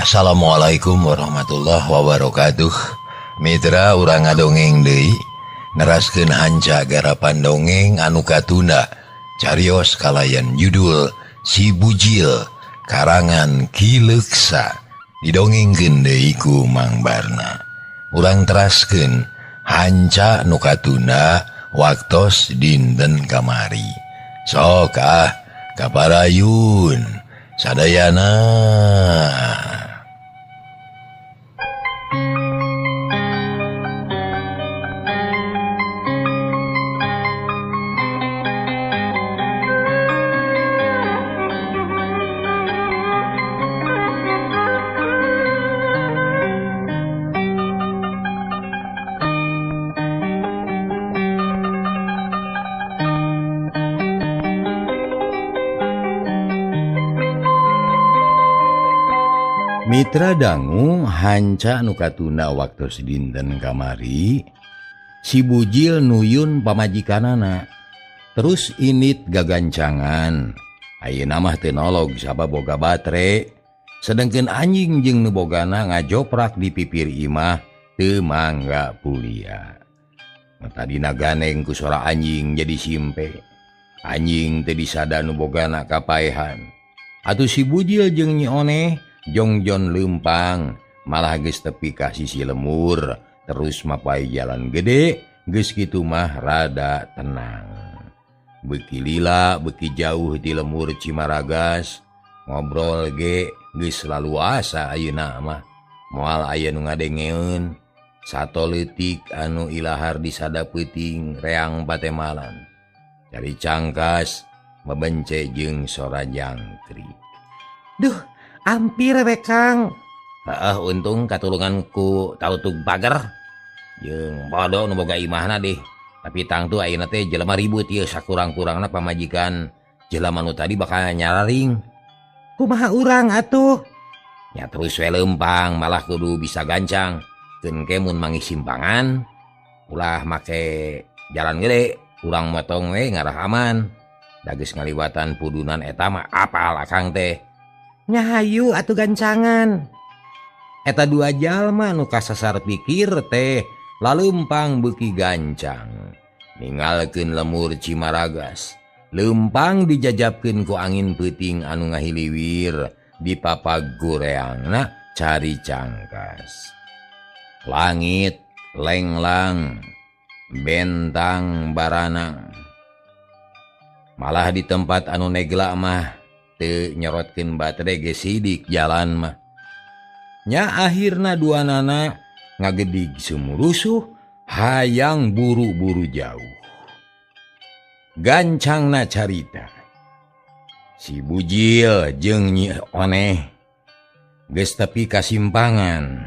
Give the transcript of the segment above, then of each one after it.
Assalamualaikum warahmatullahi wabarakatuh. Mitra urang ngadongeng deui neraskeun hanca garapan dongeng anu katunda carios kalayan judul Si Bujil karangan Ki Leuksa didongengkeun deui ku Mang Barna. Urang teraskeun hanca nu katunda waktos dinten kamari. Sok kaparayun sadayana. Mitra dangu hanca nu katunda waktos dinten kamari, si Bujil nuyun pamajikanana. Terus init gagancangan, ayeuna mah teu nolog sabab boga batre, sedengkeun anjing jeung nu bogana ngajoprak di pipir imah teu mangga pulia. Tadina ganeng ku sora anjing jadi simpe. Anjing teu disada nu bogana kapaehan. Atuh si Bujil jeung Nyi Oneh jongjon leumpang malah geus tepi ka sisi lemur terus mapai jalan gede geus kitu mah rada tenang. Beuki lila beuki jauh ti lemur Cimaragas ngobrol ge geus laluasa ayeuna mah moal aya nu ngadengeun sato leutik anu ilahar disada peuting reang patemalan cari cangkas mebence jeung sora jangkrik. Duh, hampir we Kang. Untung katulungan ku tautug pager jeung podo nu boga imahna deh. Tapi tangtu ayeuna teh jelema ribut ieu sakurang-kurangna pamajikan jelema nu tadi bakal nyararing. Kumaha urang atuh? Nya terus we leumpang malah kudu bisa gancang. Keun ke mun mangih simpangan ulah make jalan gede, urang motong we ngarah aman. Da geus ngaliwatan pudunan eta mah apal akang teh. Nyahayu atuh gancangan. Eta dua jalma nu kasasar pikir teh laleumpang beuki gancang. Ninggalkeun lemur Cimaragas. Leumpang dijajabkeun ku angin peuting anu ngahiliwir di papag goreangna cari cangkas. Langit lenglang, bentang baranang. Malah di tempat anu negla mah teu nyorotkeun batre ge sidik jalan mah. Nya akhirna duanana ngagedig sumurusuh hayang buru-buru jauh. Gancangna carita. Si Bujil jeung Nyi Oneh geus tepi ka simpangan.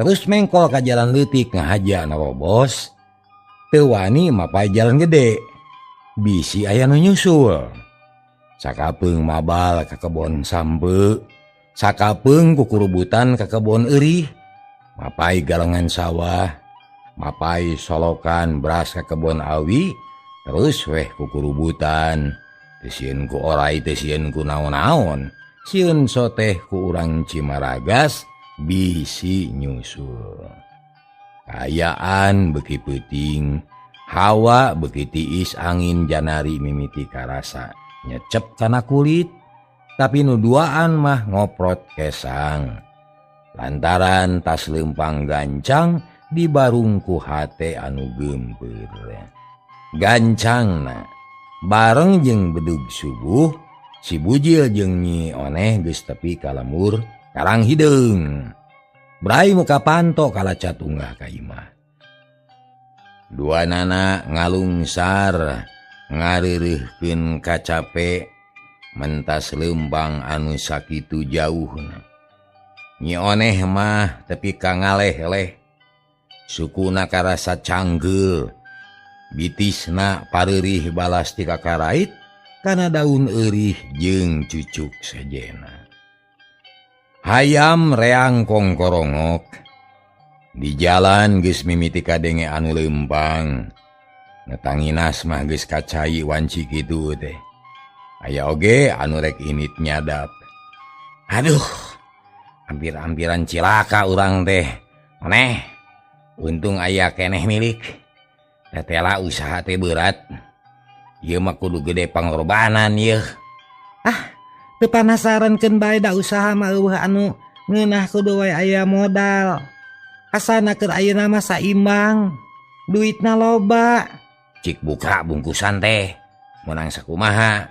Terus mengkol ka jalan leutik ngahaja narobos. Teu wani mapai jalan gede. Bisi aya nu nyusul. Sakapeung mabal ka kebon sambe, sakapeung kukurubutan ka kebon eurih, mapai galengan sawah, mapai solokan beras ka kebon awi, terus weh kukurubutan, teu sieun ku orai teu sieun ku naon-naon, sieun soteh ku urang Cimaragas bisi nyusul. Kaayaan beuki peuting, hawa beuki tiis angin janari mimiti karasa. Nyecep kana kulit tapi nu duaan mah ngoprot kesang lantaran tas leumpang gancang dibarung ku hate anu geumpeur. Gancangna bareng jeung bedug subuh si Bujil jeung Nyi Oneh geus tepi ka lemur Karang Hideung. Brai muka panto kalaca tunggah ka imah. Duanana ngalungsar ngareureuhkeun kacape mentas leumpang anu sakitu jauhna. Nyi Oneh mah tepi ka ngaleh-leh. Sukuna karasa canggel. Bitisna pareurih balas ti kakarait kana daun eurih jeung cucuk sejena. Hayam reang kongkorongok. Di jalan geus mimiti kadenge anu leumpang. Netanginas mah geus kacai wanci kitu teh. Aya oge anu rek init nyadap. Aduh, hampir-hampiran cilaka urang teh. Aneh, untung aya keneh milik. Tetela usaha teh berat. Ieu mah kudu gede pangorbanan yeuh. Teu panasarankeun bae da usaha mah eueuh anu ngeunah kudu wae aya modal. Asana keur ayeuna mah saimbang, duitna loba. Cik buka bungkusan teh, menang sakumaha.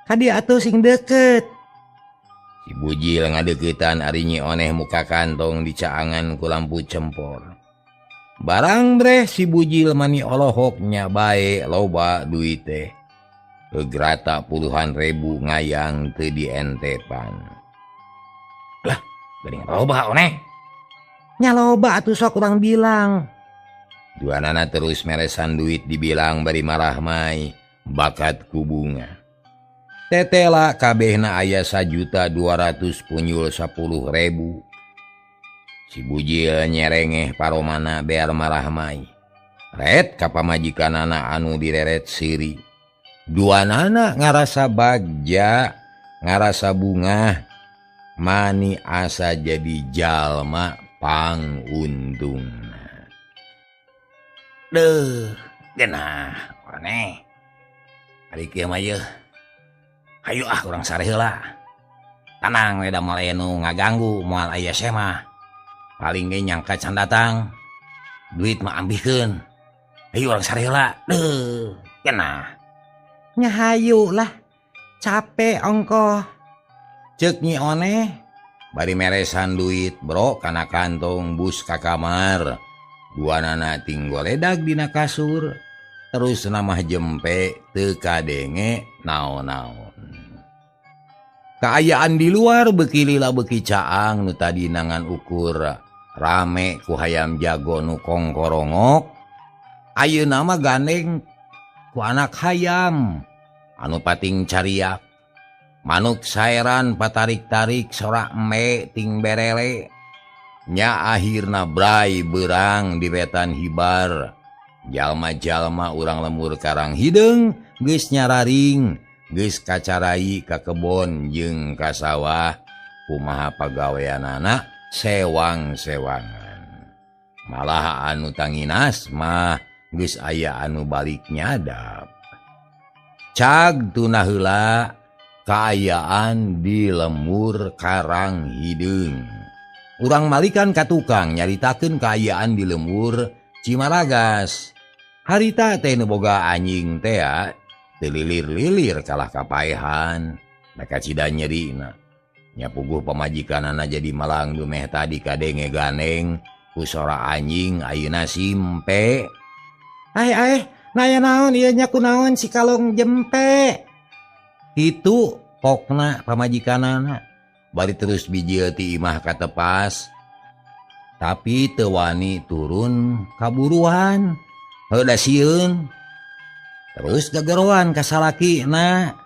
Kadi atuh sing deukeut. Si bujil ngadeuketan ari Nyi Oneh muka kantong dicaangan ku lampu cempor. Barang breh si bujil mani olohoknya bae loba duit teh. Gegrata puluhan ribu ngayang teu dientepan. Lah, geuning loba Oneh. Nya loba atuh sok urang bilang. Duanana terus meresan duit dibilang bari marah mai, bakat ku bunga. Tetela kabehna aya 1.210.010. Si bujil nyerengeh paromana bear marah mai. Ret ka pamajikanana anu direret siri. Duanana ngarasa bagja, ngarasa bunga. Mani asa jadi jalma panguntungna. Deuh, genah, Oneh. Ari kieu mah yeuh. Hayu urang sare heula. Tanang we da moal anu ngaganggu moal aya se mah. Paling ge nyangka can datang. Duit mah ambihkeun. Hayu urang sare heula. Deuh, genah. Nya hayu lah. Capek ongkoh. Ceuk Nyi Oneh. Bari meresan duit bro kana kantong bus ka kamar. Duanana tinggoledag dina kasur. Terus namah jempe teu kadenge naon-naon. Kaayaan di luar beuki lila beuki caang nu tadi nangan ukur rame ku hayam jago nu kongkorongok. Ayeuna mah gandeng ku anak hayam anu pating cariak. Manuk saeran patarik-tarik sorak embe ting berele. Nya akhirna brai berang di wetan hibar. Jalma-jalma urang lemur karang hideung geus nyararing, geus kacarai ka kebon jeung ka sawah. Kumaha pagaweanana sewang-sewangan. Malah anu tanginas mah geus aya anu balik nyadap. Cag tuna heula kaayaan di lemur karang hideung. Urang malikan ka tukang nyaritakeun kaayaan di lemur Cimaragas. Harita teh nu boga anjing teh teu lilir-lilir kalah kapaehan, da kacida nyerina. Nya puguh pamajikanana jadi malang dumeh tadi kadenge ganeng ku sora anjing ayeuna simpe. Naya naon ieu nya kunaon si kalong jempe. Itu pokna pamajikanana. Bari terus bijil ti imah katepas. Tapi teu wani turun kaburuan. Heuda sieun. Terus gageroan ka salakina.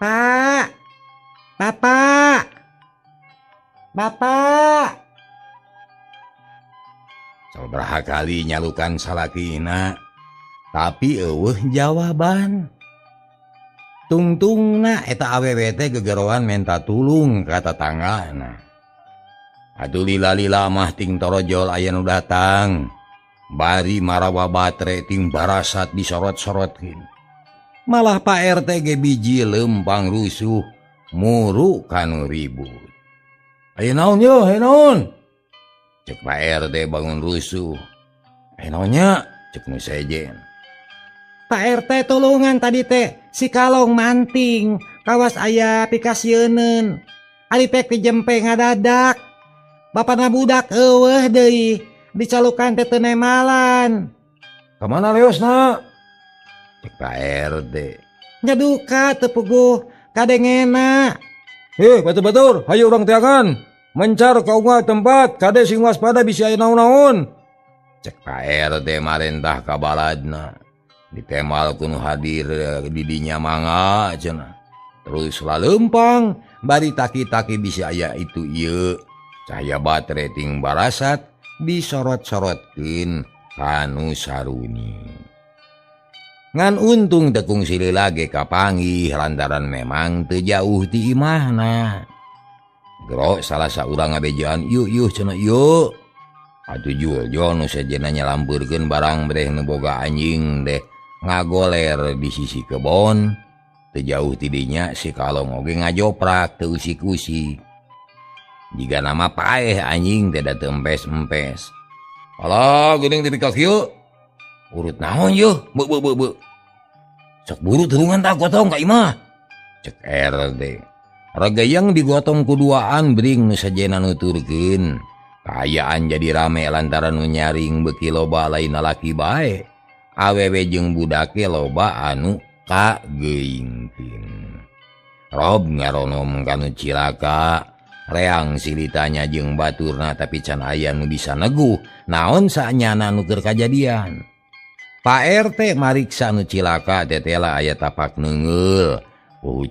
Pak. Bapak. Bapak. Sabaraha kali nyalukan salakina. Tapi eueuh jawaban. Tungtungna eta awewe teh gegeroan menta tulung ka tetanggana. Atuh lila-lila mah ting torojol aya nu datang. Bari marawa batre ting barasat disorot-sorotkeun. Malah Pak RT ge biji lempang rusuh muru kanu ribut. Ayo naon yo, ayo naon? Cek Pak RT bangun rusuh. Ayo naonnya? Cek nu sejen. Pak RT tulungan tadi teh si kalong manting kawas aya pikasieun. Ari pek dijempe ngadadak. Bapana budak eueuh deui dicalukan teh teu nemalan. Ka mana leosna? Cek Pak RT. Nya duka teu puguh kadengena. Batur-batur, hayu urang teakan. Mencar ka unggal tempat kade sing waspada bisi aya naon-naon. Cek Pak RT marentah ka baladna. Ditemal kuno hadir di dinya mangga cenah. Terus lalempang bari taki-taki bisa aya itu ieu. Cahaya batre ting barasat disorot-sorotkeun kanu saruni. Ngan untung tekung silih lage kapanggih lantaran memang teu jauh ti imahna. Gero salah saurang ngabejaan, yuk cenah yuk. Atuh Juljo nu sejenna nyalampeurkeun barang breh nu boga anjing deh ngagoler di sisi kebon. Teu jauh ti dinya si Kalong oge ngajoprak teu usik-usik. Jiga nama paeh anjing teh da teu empes-empes. Alah geuning tipikal kieu. Urut naon yeuh? Beu. Sok buru turungan tak gotong ka imah. Cek RD. Regayang digotong kuduaan bring nu sajena nuturkeun. Kaayaan jadi rame lantaran nu nyaring beuki loba lain lalaki bae. Awewe jeung budake loba anu kageingkeun. Rob ngaronom kanu cilaka. Reang silitanya jeung baturna tapi can aya nu bisa neguh naon saanyana nu keur kajadian. Pak RT mariksa nu cilaka tetela aya tapak neungeul.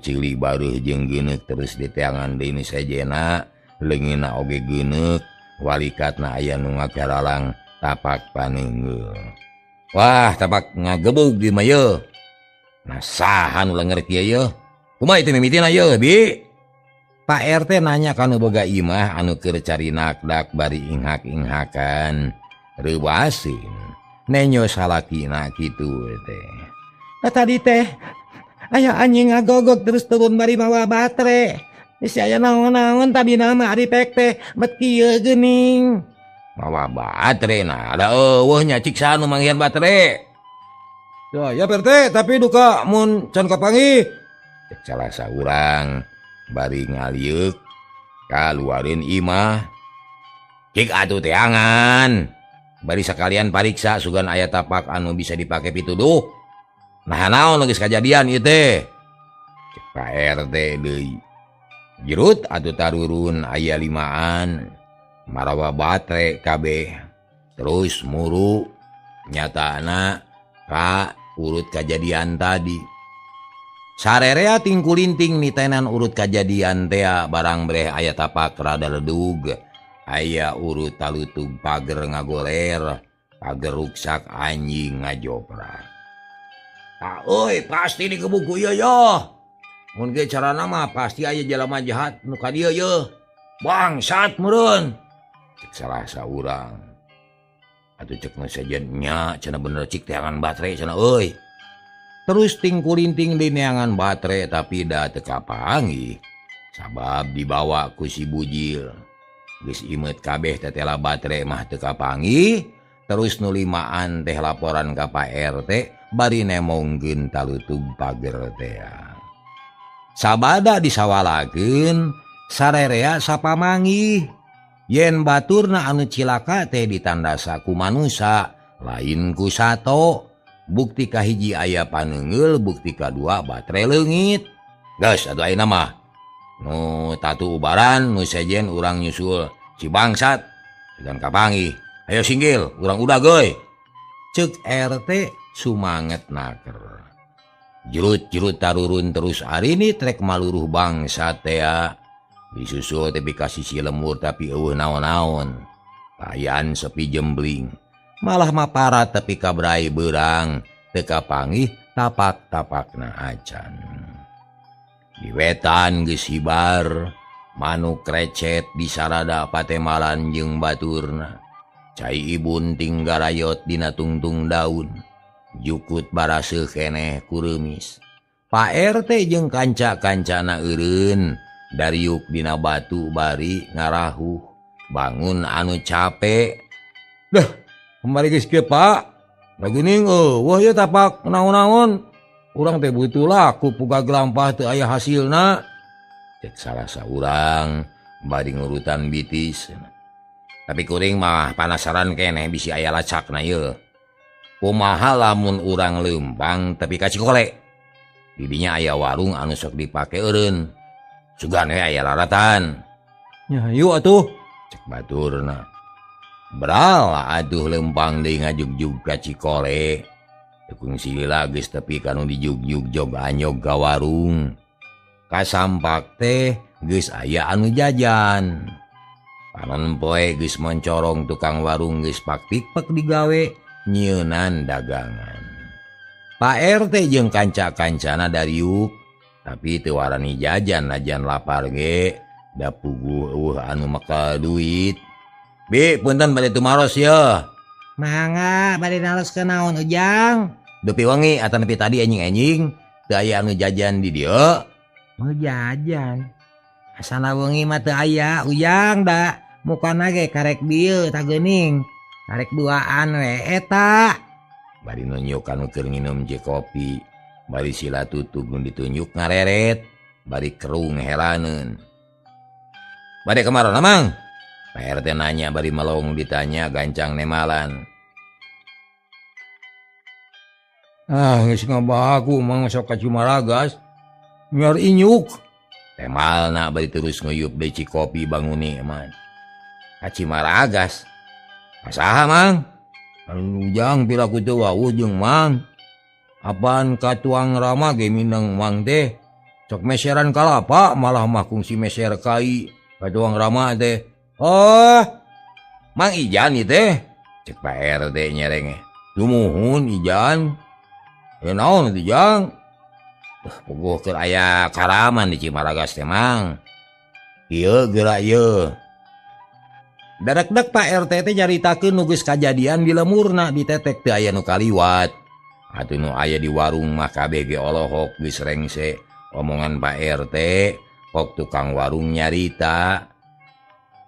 Cili baruh jeung geuneuk terus diteangan deui nu sajena, leungeunna oge geuneuk, walikatna aya nu ngagaralang tapak paneungeul. Wah, tapak ngagebeg di mah yeuh. Nah saha nu lenger kieu yeuh? Kumaha itu mimitina yeuh, Bi? Pak RT nanya kanu boga imah anu keur cari nakdak bari inghak-inghakan. Reubasin. Nenyo salakina kitu teh. Tadi teh aya anjing ngagogok terus turun bari mawa batre. Geus aya naon-naon tadi nama ari pek teh bet kieu geuning. Mawa batre nah ada eueuh nya cik sanu manggihan batre. Ya PRT tapi duka mun can kapanggih. Cek salah saurang bari ngalieuk kaluareun imah. Cik atuh teangan. Bari sakalian pariksa sugan aya tapak anu bisa dipake pituduh. Nah naon geus kajadian ieu teh? Cek Pak RT deui. Jerut atuh tarurun aya 5an. Marawa batre kabeh. Terus muru nyatana ka urut kajadian tadi. Sarerea tingkulinting nitenan urut kajadian teh barang breh aya tapak rada ledug. Aya urut talutug pager ngagoler, pager ruksak anjing ngajoprak. Euy pasti dikebuk ku ieu yeuh. Mun ge carana mah pasti aya jalema jahat nu ka dieu yeuh. Bangsat meureun. Cek salah saurang. Atuh cek nu sejen nya cenah bener cik teangan batre cenah euy. Terus tingkulinting di neangan batre tapi da teu kapanggih. Sabab dibawa ku si bujil. Geus imeut kabeh tetela batre mah teu kapanggih. Terus nu 5an teh laporan ka Pak RT bari nemongkeun talutug pager teh. Sabada disawalakeun sarerea sapamanggih. Yen baturna anu cilaka teh ditandasa ku manusa lain ku sato. Bukti kahiji aya paneungeul, bukti kadua batre leungit. Geus atuh ayeuna mah. Nu tatu ubaran nu sejen urang nyusul si bangsat sugan kapanggih. Ayo singgil urang udah geuy. Ceuk RT sumanget naker. Jerut tarurun terus ari ni trek maluruh bangsat teh. Disusul tepi kasih si lemur tapi eueuh naon-naon. Kaayaan sepi jembling. Malah mapara tepi kabrai beurang teu kapanggih tapak-tapakna acan. Di wetan geus hibar manuk krecet di sarada patemalan jeung baturna. Cai ibun tinggarayot dina tungtung daun. Jukut baraseuh keneh kuremis. Pak RT jeung kanca-kancana eureun dariuk dina batu bari ngarahuh. Bangun anu capek. Dah, kembali geus kieu Pak. Lageuning eueuh ye tapak naon-naon. Urang teh butuh laku puga gelampah teu aya hasilna. Cek salah saurang bari ngurutan bitis. Tapi kuring mah panasaran keneh bisi aya lacakna yeuh. Kumaha lamun urang leumpang tapi ka Cikole. Di dinya aya warung anu sok dipake eureun. Sugan we aya laratan. Nya yuk atuh, cek baturna. Beral aduh lempang deui ngajugjug ka Cikole. Tukung silila geus tepi kanu dijugjug jog anyog ka warung. Kasampak teh geus aya anu jajan. Panon poe geus mencorong tukang warung geus paktik-pak digawe nyieunnan dagangan. Pak RT jeung kanca-kancana dariuk tapi teu warani jajan najan lapar ge Da puguh anu maka duit. Bi, punten bade tumaros ya. Mangga bade naros ke naon Ujang? Dupi wangi atan nepi tadi anjing-anjing teu aya anu jajan di dieu. Mau jajan. Asana wengi mah teu aya Ujang da. Mukana ge karek dieu ta geuning. Karek duaan we eta. Bari nunjuk anu keur nginum je kopi. Bari sila tutug nu ditunjuk ngareret. Bari kerung helaneun. Bade kemana Mang? Pak RT nanya bari melong ditanya gancang nemalan. Geus ngabaku Mang sok ka Cimaragas. Nyar inyuk. Temalna bari terus nguyup beci kopi banguni man. Ka Cimaragas. Kasaha Mang? Ujang pila ku teu wawuh jeung Mang. Apaan ka tuang Rama ge mineng Mang teh. Sok meseran kalapa malah mah kungsi meser kai. Ka tuang Rama teh. Oh, Mang Ijan ieu teh. Cek Pak RT nyereng. Tumuhun Ijan. Naon atuh Jang? Puguh keur aya karaman di Cimaragas teh Mang. Ieu geura ieu. Dadak-dak Pak RT teh nyaritakeun nu geus kajadian di lemurna di tetek teu aya nu kaliwat. Atuh nu aya di warung mah kabeh ge olohok geus rengse. Omongan Pak RT, kok tukang warung nyarita.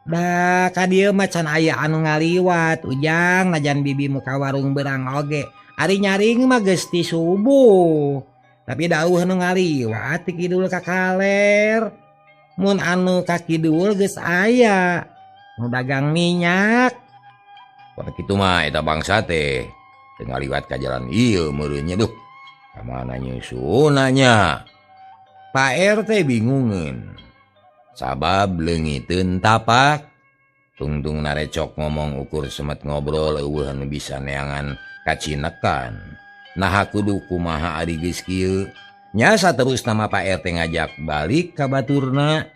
Da ka dieu mah can aya anu ngaliwat Ujang najan bibi muka warung berang oge. Ari nyaring mah geus ti subuh. Tapi dawuh nu ngaliwat ti kidul ka kaler. Mun anu ka kidul geus aya. Nu dagang minyak. Pada kitu mah eta bangsa teh teu ngaliwat ka jalan ieu meureun nya duh. Ka mana nyusunanya? Pak RT bingungeun. Sabab leungiteun tapak. Tungtung narecok ngomong ukur semet ngobrol eueuh anu bisa neangan kacinekan. Nah kudu kumaha ari geus kieu. Nya saterus nama Pak RT ngajak balik ka baturna.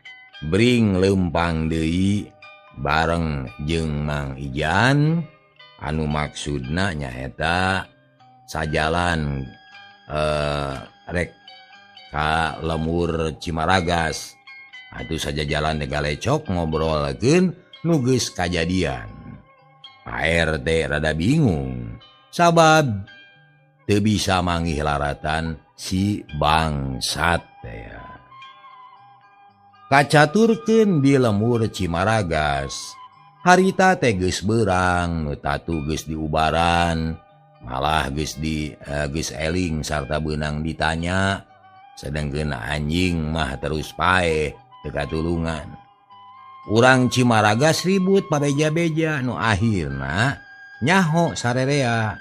Bring leumpang deui bareng jeung Mang Ijan. Anu maksudna nyaeta sajalan rek ka lemur Cimaragas. Atuh saja jalan teh galecok ngobrolkeun nu geus kajadian. Pak RT rada bingung sabab teu bisa manggih laratan si bangsat teh. Kacaturkeun di lemur Cimaragas. Harita teh geus beurang, nu tatu geus diubaran, malah geus eling sarta beunang ditanya. Sedengkeun anjing mah terus paeh teu katulungan. Urang Cimaragas ribut pabeja-beja nu akhirna nyaho sarerea.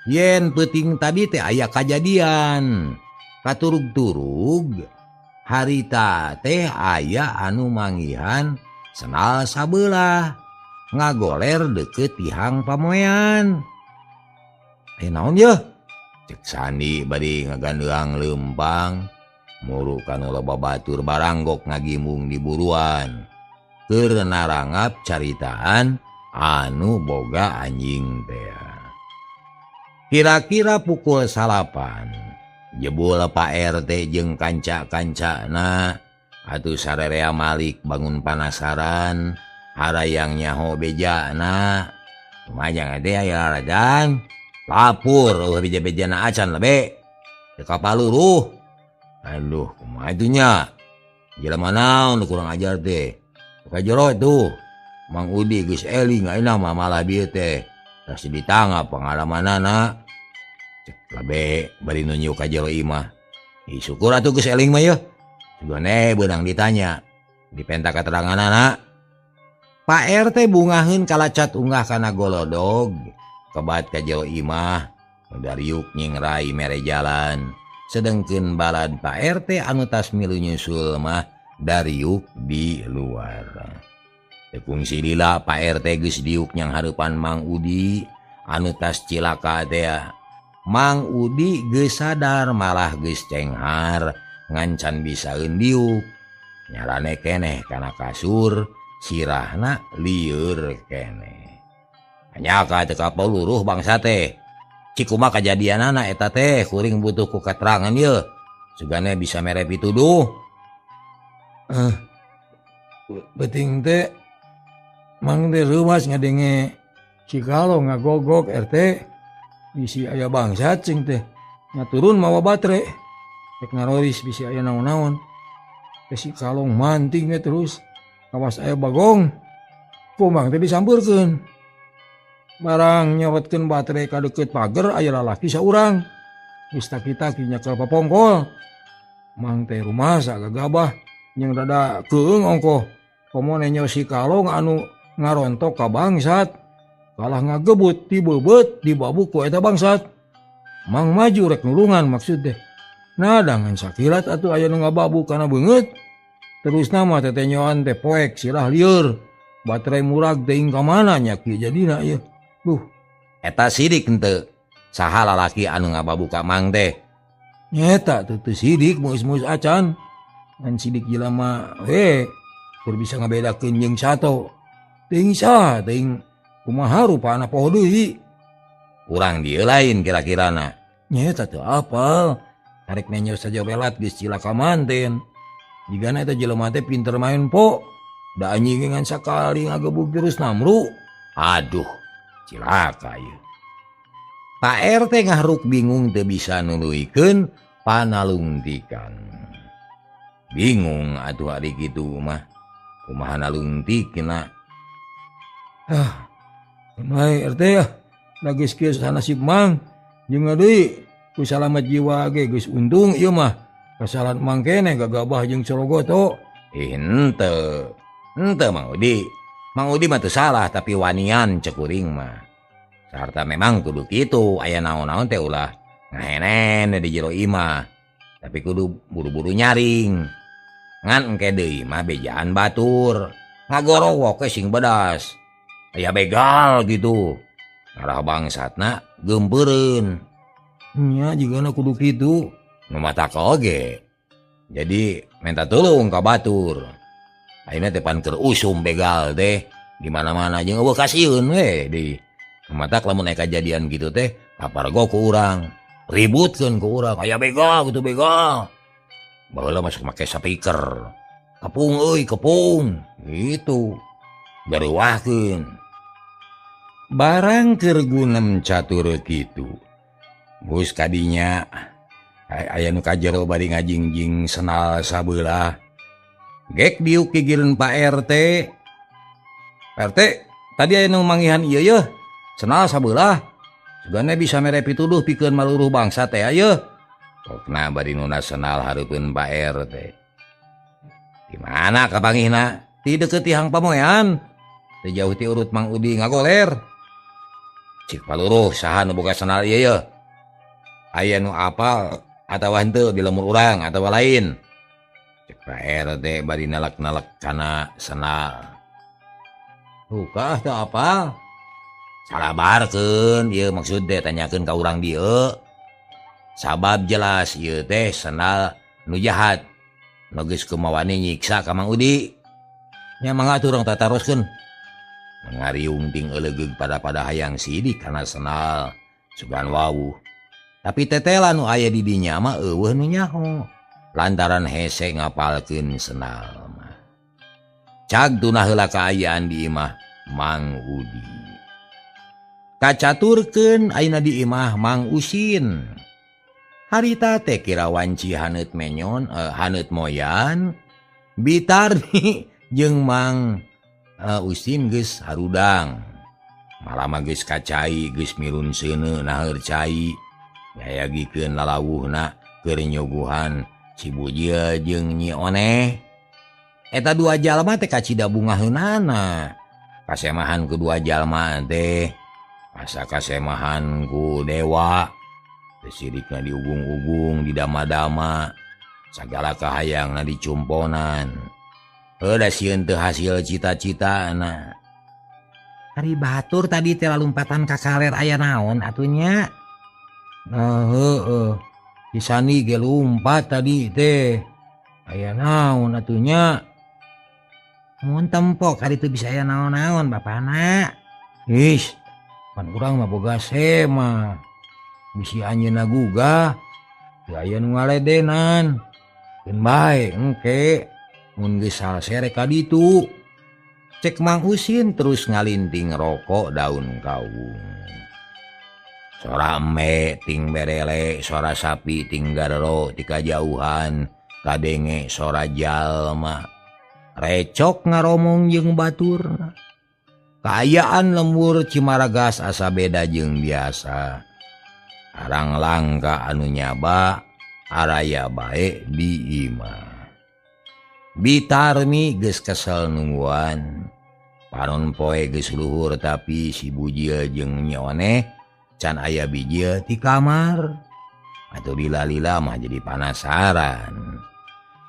Yen peuting tadi teh aya kajadian. Katurug-turug harita teh aya anu manggihan senal sabelah ngagoler deket tihang pamoean. Naon yeuh? Cek Sandi bari ngagandeang leumpang. Muru kanu loba batur baranggok ngagimung di buruan. Keur narangap caritaan anu boga anjing teh. Kira-kira pukul 8. Jebul Pak RT jeung kanca-kancana. Atuh sarerea Malik bangun panasaran. Harayang nyaho bejana. Kumajang ade aya laradan. Lapur beja-bejana acan lebe. Teu kapaluruh. Aduh kumaha itu nya. Jelema naon kurang ajar teh. Ka jero tuh. Mang Udi geus eling ayeuna mah malah bieu teh. Tas ditangap pengalamanana. Cek lebe bari nunjuk ka jero imah. Syukur atuh geus eling mah yeuh. Sugane beunang ditanya. Dipenta keteranganana. Pak RT bungaheun kalacat unggah kana golodog. Kebat ka jero imah. Dariuk nyingrai mere jalan. Sedengkeun balad Pak RT anu tas milu nyusul mah dariuk di luar. Tekungsi lila Pak RT geus diuk nyang hareupan Mang Udi anu tas cilaka teh. Mang Udi geus sadar malah geus cenghar ngancan bisaeun diuk. Nyarane keneh kana kasur, sirahna lieur keneh. Hanya teu kapaluruh bangsa teh. Cikuma kajadianana eta teh kuring butuh ku keterangan yeuh. Sugane bisa mere pituduh. beting teh mang teh rumas ngadenge si kalau ngagogok RT bisi aya bangsat cing teh turun mawa baterai rek ngaroris bisi aya naon-naon teh si kalong manting we terus kawas aya bagong kumang teh disampeurkeun barang nyawetkeun baterai ka deukeut pager aya lalaki saurang geus taki-taki nyakel papongkol mang teh rumah sagagabah jeung rada keung ongkoh komo nenyo si kalong anu ngarontok ka bangsat kalah ngagebut dibebet dibabuk ku eta bangsat mang maju rek nulungan maksud teh nah dengan sakilat atuh aya nu ngababuk kana beungeut terus nama tetenyoan teh poek sirah lieur baterai murag teuing ka mana nya kieu jadina ieu eta sidik henteu saha lalaki anu ngababuk ka mang teh nyeta teu sidik mois-mois acan ngan sidik jelema keur bisa ngabedakeun jeung sato teuing saha teuing kumaha rupana poho deui urang dieu lain kira-kirana nyeta teu apal tarik nenyo saja belat geus cilaka manten jigana eta jelema teh pinter main po da anjing ngan sakali ngagebuk terus namru aduh cilaka ieu Pak RT ngahruk bingung teu bisa nuluykeun panalungtikan bingung atuh ari kitu mah kumaha nalungtikna Mai RT ya da geus kieu sanasib mang jeung deui ku salamet jiwa ge geus untung ieu mah kasalan mang keneh gagabah jeung sorogoto henteu Mang Udi mah teu salah tapi wanian cek kuring mah sarta memang kudu kitu aya naon-naon teh ulah ngahenen di jero imah tapi kudu buru-buru nyaring ngan engke deui mah bejaan batur ngagorowok sing bedas aya begal gitu ngarah bangsatna geumpeureun nya jigana kudu kitu nu mata oge jadi minta tulung ka batur ayeuna teh pan keur usum begal teh di mana-mana jeung eueuh kasieun we di matak lamun aya kajadian gitu teh papargo ku urang ributkeun ku urang aya begal gitu begal baheula masuk make speaker kepung euy kepung gitu bereuwahkeun barang keur gunem catur kitu geus kadinya aya nu kajero bari ngajingjing senal sabeula gek diuk kigireun Pak RT RT tadi aya nu manggihan ieu yeuh senal sabeula sugana bisa mere pituduh pikeun maluruh bangsa teh ayeuna pokna bari nuna senal hareupeun Pak RT di mana kapangihna ti deukeut ti Hang Pamoean teu jauh ti urut Mang Udi ngagoler cik paluruh saha nu boga senal ieu yeuh aya nu apal atawa henteu di lemur urang atawa lain cek Pak RT bari nalek-nalek kana senal buka teu apal salabarkeun ieu maksud teh tanyakeun ka urang dieu sabab jelas ieu teh senal nu jahat nu geus kumawani nyiksa ka Mang Udi nya mangga atuh urang tataroskeun ngariung ting euleugeg pada hayang sidik kana senal sugan wawuh tapi tetela nu aya di dinya mah eueuh nu nyaho lantaran hese ngapalkeun senal mah cag tunah heula kaayaan di imah Mang Udi kacaturkeun ayeuna di imah Mang Usin harita teh kira wanci haneut menyon haneut moyan Bitarni jeung Mang Usin geus harudang malah mah geus kacai geus mirun seuneu naeur cai ngayagikeun lalawuhna keur nyoguhan si Bujil jeung Nyi Oneh eta dua jalma teh kacida bungaheunana kasemahan kedua jalma teh asa kasemahan ku dewa sirikna diugung-ugung didama-dama sagala kahayangna dicumponan da sieun teu hasil cita-citana Ari batur tadi teh lalumpatan ka kaler aya naon atunya heueuh disani ge lumpat tadi teh aya naon atunya mun tempok ari teu bisa aya naon-naon bapana ish pan urang mah boga sema bisi anjeunna gugah teu aya nu ngaledenan keun bae engke mun geus salse ka ditu. Cek Mang Usin terus ngalinting rokok daun kawung. Sora eme ting berele, sora sapi ting garero ti kajauhan, kadenge sora jalma. Recok ngaromong jeung baturna. Kaayaan lembur Cimaragas asa beda jeung biasa. Arang langka anu nyaba, araya bae di imah. Bitarmi geus kesel nungguan. Panon poe geus luhur tapi si Bujil jeung Nyone can aya bijil ti kamar. Atuh lila-lila mah jadi penasaran.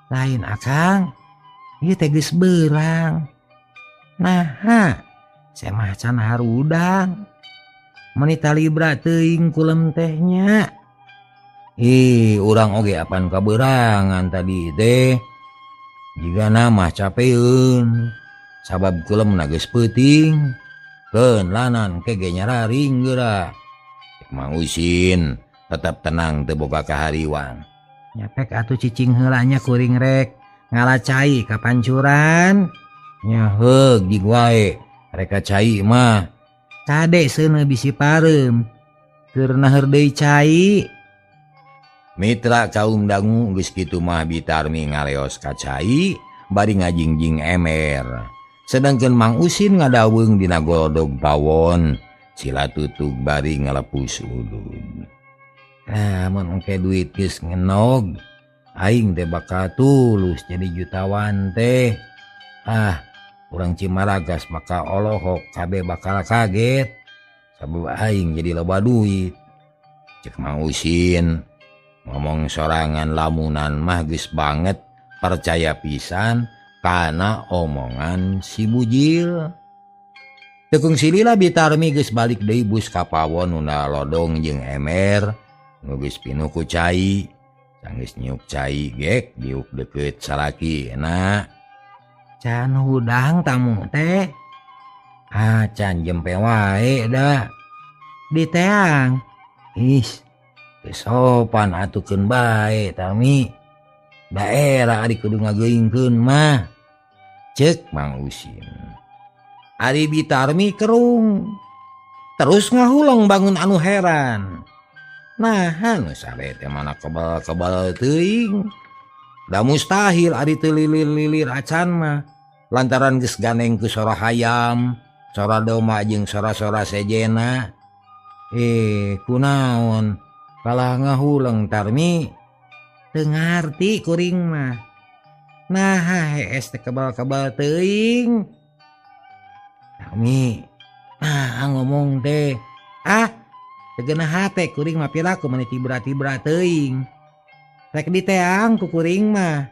Lain akang, ieu teh geus beurang. Naha, saya mah can harudang. Menita libra teuing kulem tehnya. Urang oge apan kabeurangan tadi teh. Jigana mah capeun. Sabab kulemna geus peuting. Keun lanan kege nyararing geura. Mang Usin tetap tenang teu boga kahariwang. Nyapek atuh cicing heulanya kuring rek ngalacai ka pancuran. Nya heug jig wae rek cai mah. Kade seuneu bisi pareum. Keur naher deui cai. Mitra kaum dangu geus kitu mah Bitarmi ngaleos ka cai bari ngajingjing emer. Sedangkeun Mang Usin ngadaweung dina golodog bawon. Sila tutug bari ngalepus udud. Mun engke duit geus ngenog, aing teh bakal tulus jadi jutawan teh. Urang Cimaragas bakal olohok, kabe bakal kaget. Sabab aing jadi loba duit. Cek Mang Usin, ngomong sorangan lamunan mah geus banget percaya pisan kana omongan si Bujil. Tekung silila Bitarmi geus balik deui bus ka pawon nuna lodong jeung emer nu geus pinuh ku cai. Sanggeus nyuk cai gek diuk deukeut salakina. Can hudang tamu teh. Can jempe wae da. Di teang. Teu sopan atukeun bae Tami. Daerah ari kudu ngageuingkeun mah. Ceuk Mang Usin. Ari Bitarmi kerung. Terus ngahuleng bangun anu heran. Anu sare teh mana kebal-kebal teuing. Da mustahil ari teu lilir-lilir acan mah. Lantaran geus ganeng ku sora hayam, sora domba jeung sora-sora sejena. Kunaon? Kalah ngahuleng Tarmi. Teu ngarti kuring mah. Hees teh kebal-kebal teuing. Tarmi, ngomong teh. Tegenah hate kuring mah piraku mani tibra-tibra teuing. Rek diteang ku kuring mah.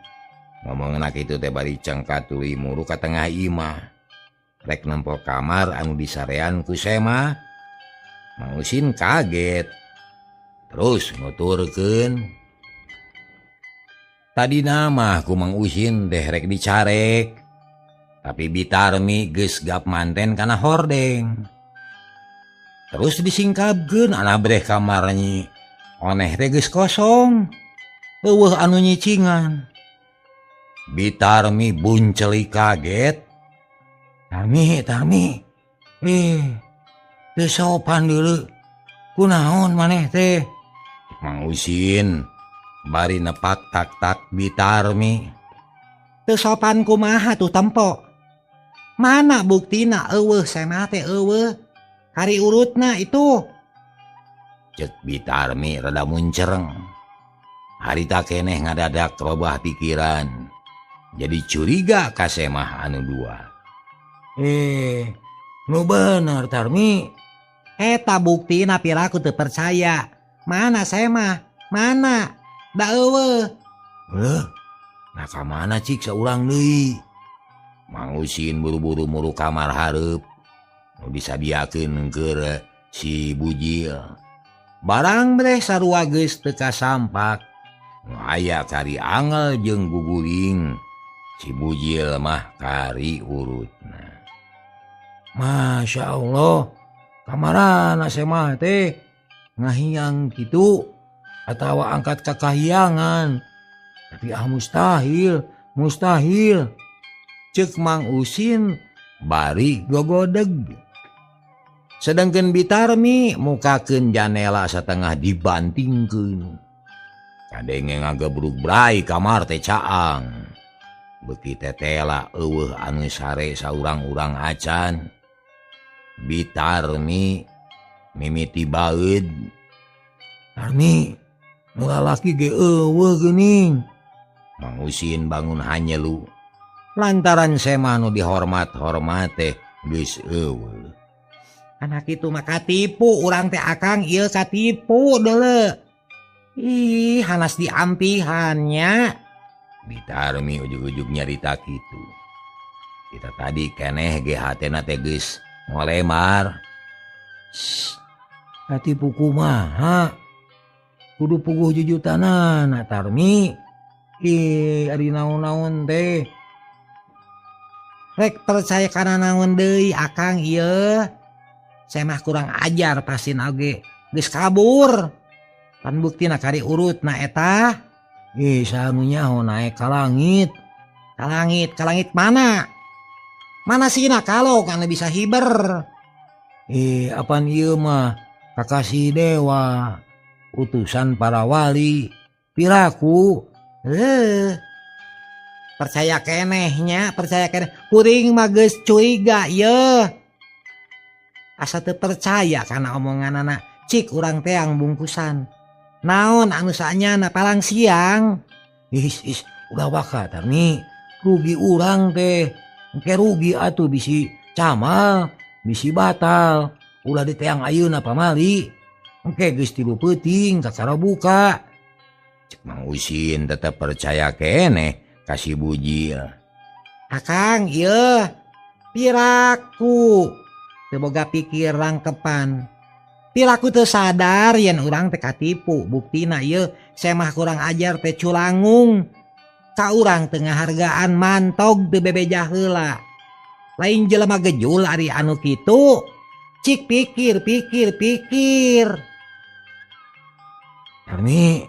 Ngomongna kitu teh bari cengkat tuluy muru ka tengah imah. Rek nempo kamar anu disarean ku Sema. Mang Usin kaget. Terus nuturkeun. Tadina mah ku Mang Usin teh rek dicarek. Tapi Bitarmi geus gap manten kana hordeng. Terus disingkapkeun ana breh kamarnyi. Oneh teh geus kosong. Eueuh anu nyicingan. Bitarmi bunceli kaget. Tarmi. Teu sopan deuleu. Kunaon maneh teh? Mang Usin bari nepak tak-tak Bitarmi. Teu sopan kumaha tuh tempo? Mana buktina eueuh Sema teh eueuh? Hari urutna itu. Cek Bitarmi rada muncereng. Harita keneh ngadadak robah pikiran. Jadi curiga ka Semah anu dua. Nu bener Tarmi. Eta buktina piraku teu percaya. Mana Semah? Mana? Da eueuh. Nah ka mana cik saurang deui. Mang Usin buru-buru muru kamar hareup. Nu disadiakeun keur si Bujil. Barang breh sarua geus teu kasampak. Nu aya kari angel jeung guguring. Si Bujil mah kari urutna. Masya Allah. Kamarana Semah teh? Ngahiang kitu. Atawa angkat kakahiangan. Tapi mustahil. Mustahil. Cek Mang Usin bari gogodeg. Sedangkan Bitarmi mukakeun janela satengah dibantingkeun. Kadenge ngagebrug brai kamar teh caang. Beuki tetela eueuh anu sare saurang-urang acan. Bitarmi mimiti baeud. Tarmi, nu lalaki ge eueuh geuning. Mang Usin bangun hanyelu. Lantaran semah nu dihormat-hormat teh geus eueuh. Anak itu mah katipu, urang teh akang ieu katipu deuleu. Ih, hanas diampihannya. Bitarmi ujug-ujug nyarita kitu. Kita tadi keneh ge hatena teh geus ngolemar. Katipu kumaha? Kudu puguh jujutanana Tarmi. Ih, ari naon-naon teh. Rek percaya kana naon deui akang ieu. Saya mah kurang ajar pasin oge. Geus kabur. Pan buktina kari urutna eta. Sanu nyaho naek ka langit. Ka langit mana? Mana sina kalau kana bisa hiber. Apan ieu mah kakasih dewa. Utusan para wali. Piraku. Percaya kenehnya, percaya keneh. Kuring mah geus curiga ieu. Asa teu percaya kana omongan anak. Cik urang teang bungkusan. Naon anu saanyana palang siang. Udah waka Tarmi. Rugi urang teh. Engke rugi atuh bisi camal, bisi batal. Ulah di teang ayeuna pamali. Engke geus 3 peuting kakara buka. Cek Mang Usin tetep percaya keneh kasih bujil. Akang ieu piraku. Teu boga pikir rangkepan. Piraku teu sadar yen urang teh katipu. Buktina ieu semah kurang ajar teh culangung. Ka urang teu ngahargaan mantog teu bebeja heula. Lain jelema gejul ari anu kitu. Cik pikir. Tarmi,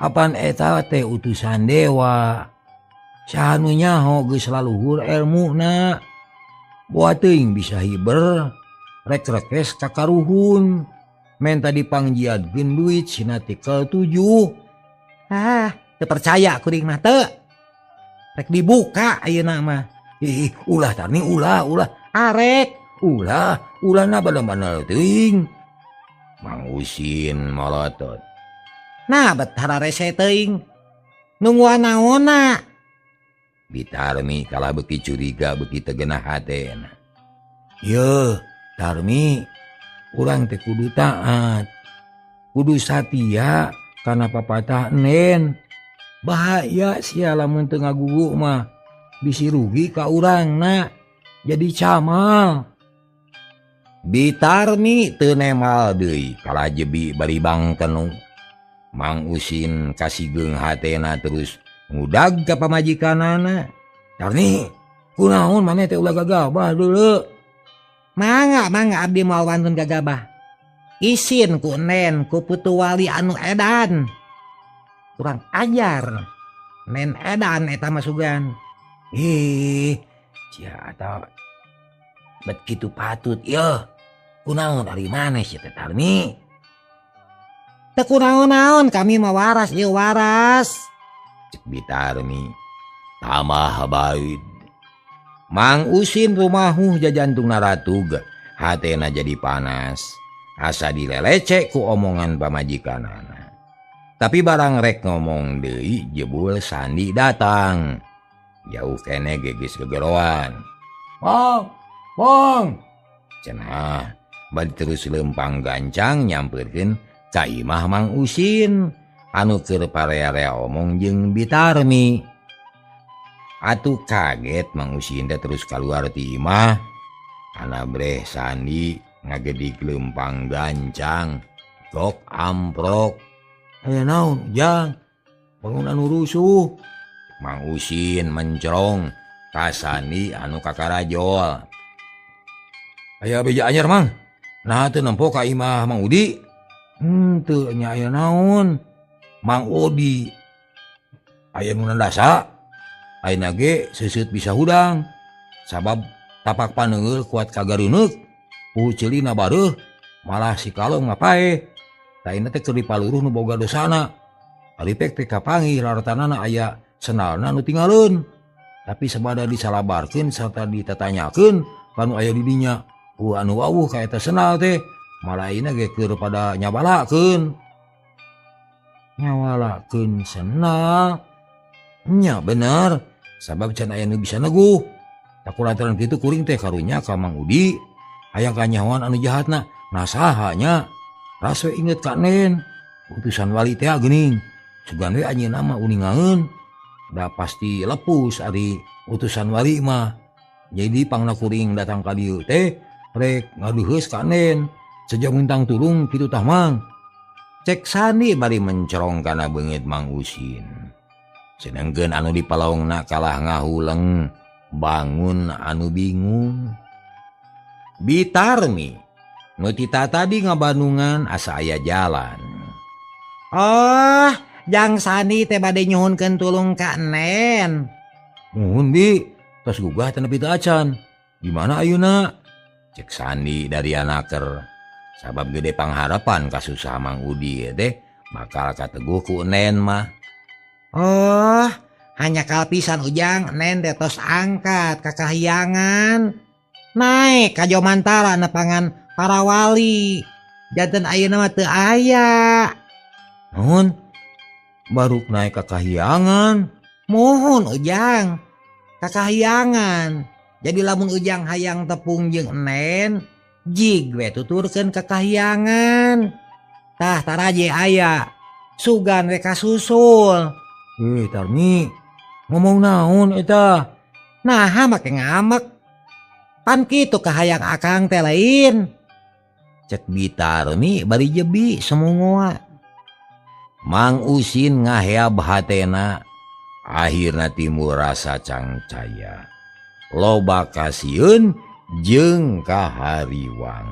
apan eta teh utusan dewa. Sanu nyaho geus laluhur elmuna. Buat teuing bisa hiber. Rek-rekes kakaruhun. Menta dipangjiadkeun duit sina tikel 7. Teu percaya kuring mah teu. Rek dibuka ayeuna mah. Ulah Tarmi ulah. Arek. Ulah na bener-bener teuing. Mang Usin molotot. Nah betara rese teuing. Nungguan naonna. Bitarmi kalah beuki curiga beuki teu geunah hatena. Yeuh Tarmi, urang teh kudu taat. Kudu satia kana papatah enen. Bahaya sia lamun teu ngagugu mah. Bisi rugi ka urangna. Jadi camal. Bitarmi teu nemal deui kalajebi baribang kenung. Mang Usin kasigeung hatena terus ngudag ka pamajikanana. Tarni, kunaon maneh teh ulah gagabah deuleu. Mangga abdi moal wantun gagabah. Isin ku nen ku putu wali anu edan. Kurang ajar. Nen edan eta masugan. Cia eta bet kitu patut yeuh. Kunaon ari maneh sia teh Tarmi? Teu kunaon-naon kami mah waras ieu waras. Cek Bitarmi. Tamah baid. Mang Usin rumahuh jajantung naratug. Hatena jadi panas. Asa dilelecek ku omongan pamajikanana. Tapi barang rek ngomong deui jebul Sandi datang. Jauh kene geges gegeroan. Mong. Cenah balik terus lempang gancang nyamperkeun ka imah Mang Usin. Anu keur parea-rea omong jeung Bitarmi. Atuh kaget Mang Usin teh terus kaluar ti imah. Anabreh Sandi ngagedik lempang gancang. Gok amprok. Aya naon Ujang? Bangun anu rusuh. Mang Usin mencerong ka Sandi anu kakarajol. Aya beja anyar Mang. Nah teu nempo ka imah Mang Udi. Teu nya aya naon. Mang Odi. Aya nu nandasa. ayeuna ge seuseut bisa hudang. Sabab tapak paneungeur kuat kagaruneuk, puguh ceulina bareuh malah si kalong ngapae. Taina teh keur dipaluruh nu boga dosana. Ari pek teh kapanggih raratanana aya senalna nu tinggalun. Tapi sabada disalabarkeun sarta ditatanyakeun kanu aya di dinya, anu wawuh ka eta senal teh malah ayeuna ge keur pada nyabalakeun. Nyawalakeun senal. Nya bener, sabab can aya nu bisa neguh. Takulantaran kitu kuring teh karunya ka Mang Udi hayang kanyahoan anu jahatna. Nah sahanya ras we inget ka Nen, utusan wali teh geuning. Sugan we anjeunna mah uningaeun, da pasti lepus ari utusan wali mah. Jadi pangna kuring datang ka dieu teh rek ngaduheus ka Nen, sejak mintang tulung kitu tah Mang. Cek sani bari mencorong kana beungeut Mang Usin. Sedengkeun anu dipalaongna kalah ngahuleng, bangun anu bingung. Bitarmi nu tita tadi ngabandungan asa aya jalan. Oh, jang sani teh bade nyuhunkeun tulung ka Nen. Nuhun Bi, tos gugah teu nepi teu acan. Gimana ayeuna? Cek Sandi dari anaker. Sabab gede pangharapan kasusah Mang Udi teh bakal kateguh ku Nen mah. Oh, hanya kalpisan ujang Nen teh tos angkat ka kahyangan. Naik ka Jomantara nepangan para wali. Janten ayeuna mah teu aya. Nuhun, baru naik ke kahyangan. Mohon ujang ka kahyangan. Jadi lamun ujang hayang tepung jeung Nen, jig we tuturkeun ka kahyangan. Tah taraje aya. Sugan we kasusul. Tarmi, ngomong naon eta? Nah, make ngamek. Pan kitu kahayang akang teh lain. Cek Bitarmi bari jebi semungoa. Mang Usin ngaheab hatena. Akhirna timbul rasa cangcaya. Loba kasieun jeung kahariwang.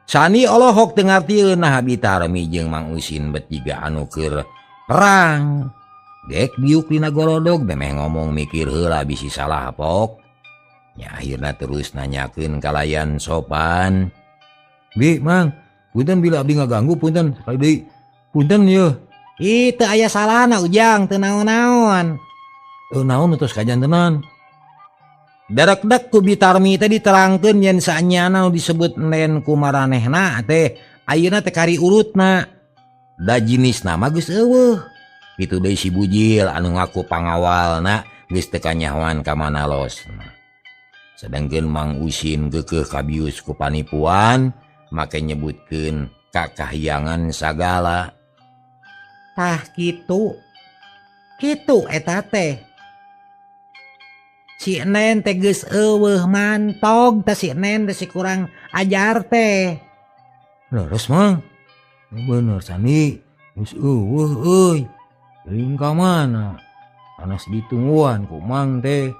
Sani olohok teu ngartieun nah Bitarmi jeung Mang Usin bertiga anu keur perang. Dek biuk dina gorodog memeh ngomong mikir heula bisi salah pok. Nya akhirna terus nanyakeun kalayan sopan. Bi, Mang, punten bila abdi ngaganggu punten sakali deui. Punten yeuh. Itu aya salahna ujang teu naon-naon. Naon utus kajantenan. Darak-dak ku Bitarmi teh diterangkeun yen saenyana nu disebut Nen ku maranehna teh ayeuna teh kari urutna. Da jinisna mah geus eueuh. Kitu deui si bujil anu ngaku pangawalna geus teu kanyahoan ka manalosna. Sedengkeun Mang Usin geukeuh kabius ku panipuan, make nyebutkeun ka kahyangan sagala. Tah kitu. Kitu eta teh. Si Nen teh geus eueuh mantog, tah si Nen teh si kurang ajar teh. Leres Mang. Bener Sani, geus eueuh euy. Teuing ka mana? Anas ditungguan ku Mang teh.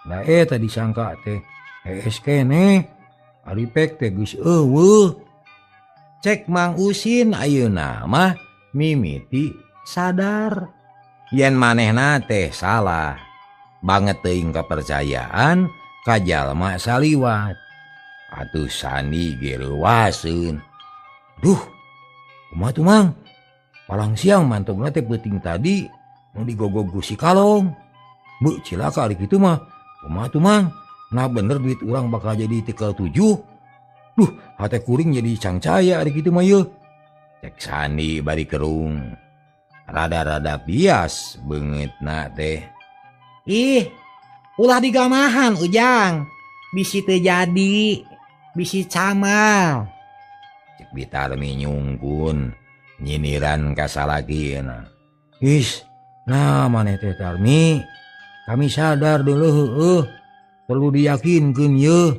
Da eta disangka teh hees keneh. Ari pek teh geus eueuh. Cek Mang Usin ayeuna mah mimiti sadar yen manehna teh salah. Banget teuing kepercayaan ka jalma saliwat. Atuh Sani ge reuwaseun. Duh, kumaha tuh Mang? Palang siang mantogna teh peuting tadi nu digogog ku si kalong. Bu cilaka ari kitu mah. Kumaha tuh Mang? Nah bener duit urang bakal jadi 37. Duh, hate kuring jadi cangcaya ari kitu mah yeuh. Cek Sani bari kerung. Rada-rada bias beungeutna teh. Ih, ulah digamahan ujang. Bisi teu jadi, bisi camal. Cek Bitarmi nyungkun, nyiniran ka salakina. Is, nah maneh teh Tarmi, kami sadar dulu heueuh, perlu diyakinkeun yeuh.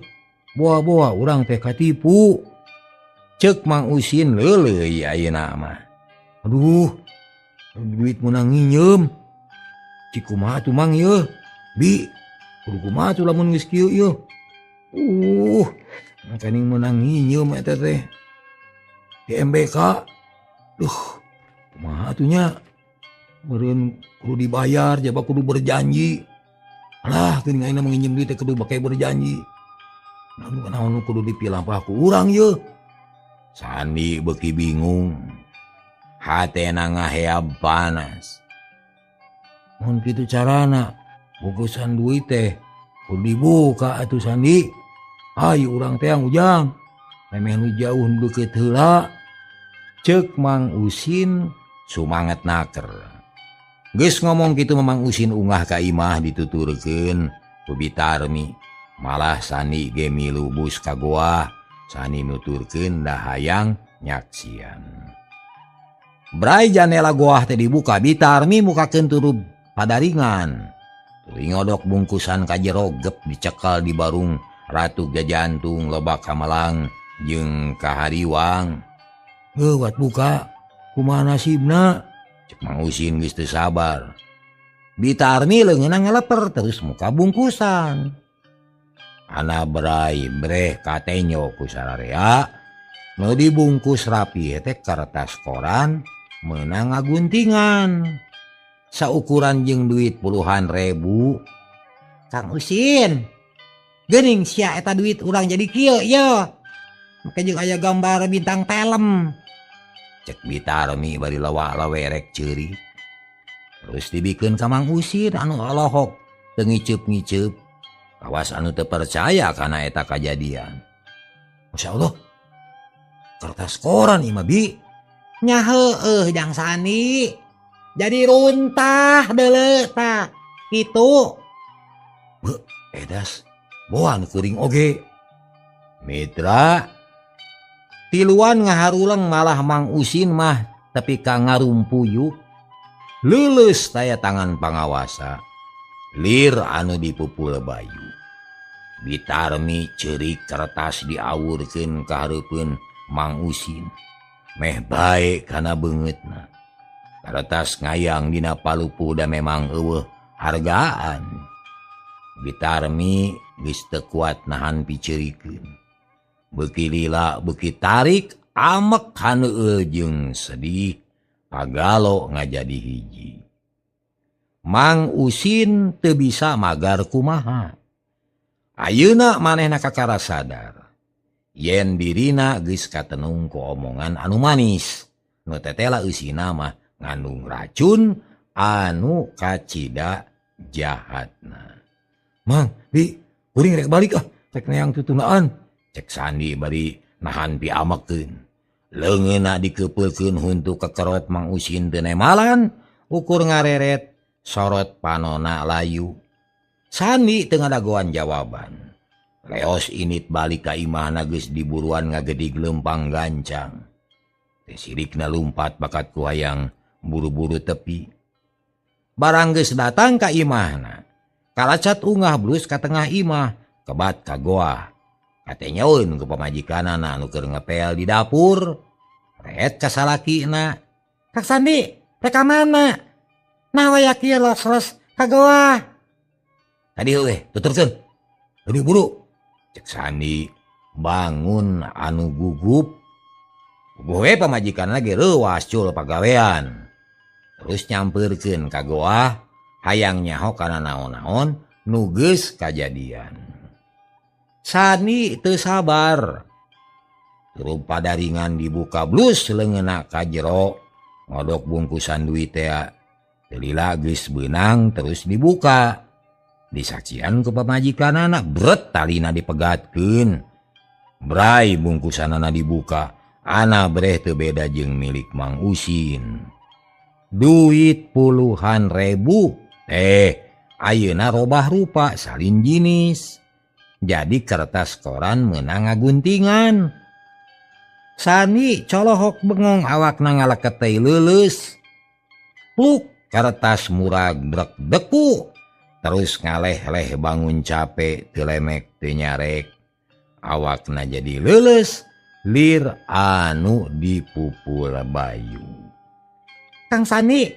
Boa-boa urang teh katipu. Ceuk Mang Usin leuleuy ayeuna mah. Aduh, duit meunang nginjem. Cik kumaha tuh Mang yeuh? Bi, kudu kumaha tuh lamun geus kieu yeuh? Makaning meunang nginjem eta teh. Di MBK. Duh, kumaha tuh nya? Meureun kudu dibayar, jaba kudu berjanji. Alah, geuning ayeuna menginjem duit teh kudu bake berjanji. Naon kudu dipilampah ku urang ye. Sandi beuki bingung. Hatena ngaheab panas. Mun kitu carana, bungkusan duit teh kudu dibuka atuh Sandi. Hayu urang teh ujang. Memeh nu jauh nu deukeut heula. Ceuk Mang Usin sumanget naker. Geus ngomong kitu Mang Usin ungah ka imah dituturkeun ku Bitarmi. Malah Sani ge milu bus ka goa. Sani nuturkeun da hayang nyaksian. Brai janela goah teh dibuka, Bitarmi mukakeun turub padaringan. Tuluy ngodok bungkusan ka jero gep dicekel di barung Ratu Gajantung loba Kamalang jeung Kahariwang. Wat buka, kumaha nasibna? Cek Mang Usin geus teu sabar. Bitarmi leungeunna ngeleper terus muka bungkusan. Ana brai breh katenyo ku sararea. Nu dibungkus rapi teh kertas koran meunang ngaguntingan. Saukuran jeung duit puluhan ribu. Kang Usin, geuning sia eta duit urang jadi kieu ye. Make jeung aya gambar bintang film. Cek Bitarmi bari lawa-lawerek ceuri. Terus dibikeun ka Mang Usin anu alohok teu ngiceup-ngiceup. Awas anu teu percaya kana eta kajadian. Masya Allah, kertas koran imah Bi. Nya heueuh Jang Sani. Jadi runtah deuleu tah. Kitu. Beuh, edas. Boan kuring oge. Mitra, tiluan ngaharuleng malah Mang Usin mah tapi ka ngarumpuyuk. Lulus taya tangan pangawasa. Lir anu dipupul bayu. Bitarmi ceurik kertas diawurkeun ka hareupeun Mang Usin. Meh bae kana beungeutna. Kertas ngayang dina palupuh da memang eueuh hargaan. Bitarmi geus teu kuat nahan piceurikeun. Beuki lila beuki tarik amek haneueuh jeung sedih pagalo ngajadi hiji. Mang Usin teu bisa magar kumaha. Ayeuna manehna kakara sadar yen dirina geus katenung ku omongan anu manis. Nu tetela eusina mah ngandung racun anu kacida jahatna. Mang, Bi, kuring rek balik rek neang tutunaan. Cek Sandi bari nahan piamekeun. Leungeunna dikeupeukeun huntu kekerot Mang Usin teu nemalan, ukur ngareret sorot panona layu. Sandi teu ngadagoan jawaban. Leos init balik ka imahna geus diburuan ngagedig leumpang gancang. Teh sirikna lumpat bakat ku hayang buru-buru tepi. Barang geus datang ka imahna, kalacat ungah blus ka tengah imah, kebat ka goa. Kate nyaun ku pamajikanana anu keur ngepel di dapur. Ret ka salakina. Kak Sandi, teh ka mana? Nah waya kieu los-los ka goa. Tadi we, tuturkeun. Tadi buru. Cek Sandi bangun anu gugup. Gugup we pamajikanna ge reuwas cul pagawean. Terus nyampeurkeun ka goa, hayang nyaho kana naon-naon nu geus kajadian. Sani teu sabar. Turub padaringan dibuka blus leungeunna ka jero. Ngodok bungkusan duit teh teu lila geus beunang terus dibuka. Disaksian ku pamajikanana bret talina dipegatkeun. Brai bungkusanana dibuka, ana breh teu beda jeung milik Mang Usin. Duit puluhan ribu. Ayeuna robah rupa salin jinis. Jadi kertas koran meunang ngaguntingan. Sani colohok bengong awakna ngaleket teh leuleus. Pluk kertas murag drek deku. Terus ngaleh-leh bangun capek teu lemek teu nyarek. Awakna jadi leuleus lir anu dipupul bayu. Kang Sani,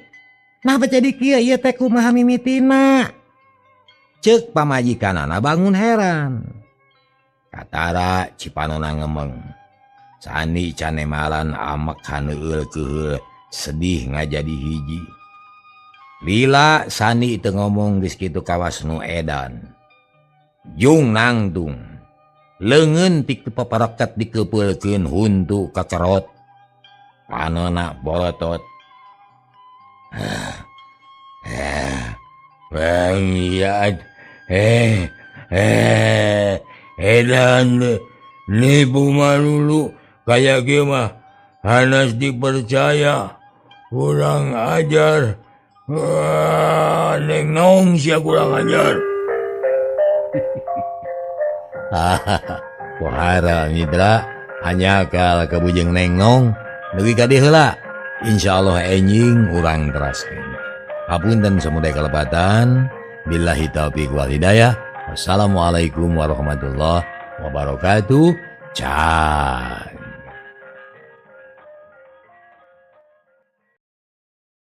nah jadi kieu ieu teh kumaha mimitina? Ceuk pamajikanana bangun heran. Katara cipanona ngemeng. Sani can nemalan amek haneueul keuheul sedih ngajadi hiji. Lila Sani itu ngomong geus kitu kawas nu edan. Jung nangtung. Leungeun ti paparakat dikeupeukeun huntu kacerot. Panona borotot. Bangian. Edan nipu malulu kayak gimana Hanas dipercaya kurang ajar. Neng nong sia kurang ajar. Pohara mitra hanya kal kabujeng neng nong lebih kadih heula. Insyaallah enjing urang teraskeun. Hapunten samudaya kalepatan. Billahi taufiq wal hidayah. Wassalamualaikum warahmatullahi wabarakatuh. Cai.